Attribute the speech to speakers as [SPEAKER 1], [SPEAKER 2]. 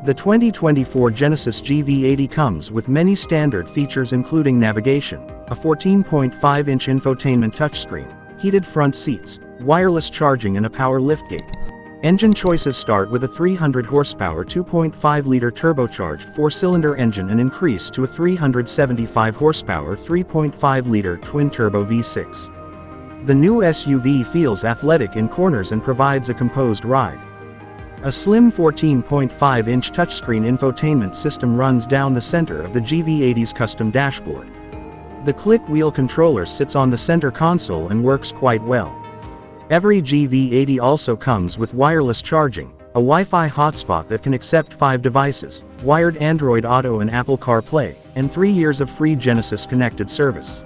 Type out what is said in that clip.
[SPEAKER 1] The 2024 Genesis GV80 comes with many standard features including navigation, a 14.5-inch infotainment touchscreen, heated front seats, wireless charging and a power liftgate. Engine choices start with a 300 horsepower 2.5-liter turbocharged 4-cylinder engine and increase to a 375 horsepower 3.5-liter twin-turbo V6. The new SUV feels athletic in corners and provides a composed ride. A slim 14.5-inch touchscreen infotainment system runs down the center of the GV80's custom dashboard. The click-wheel controller sits on the center console and works quite well. Every GV80 also comes with wireless charging, a Wi-Fi hotspot that can accept 5 devices, wired Android Auto and Apple CarPlay, and 3 years of free Genesis connected service.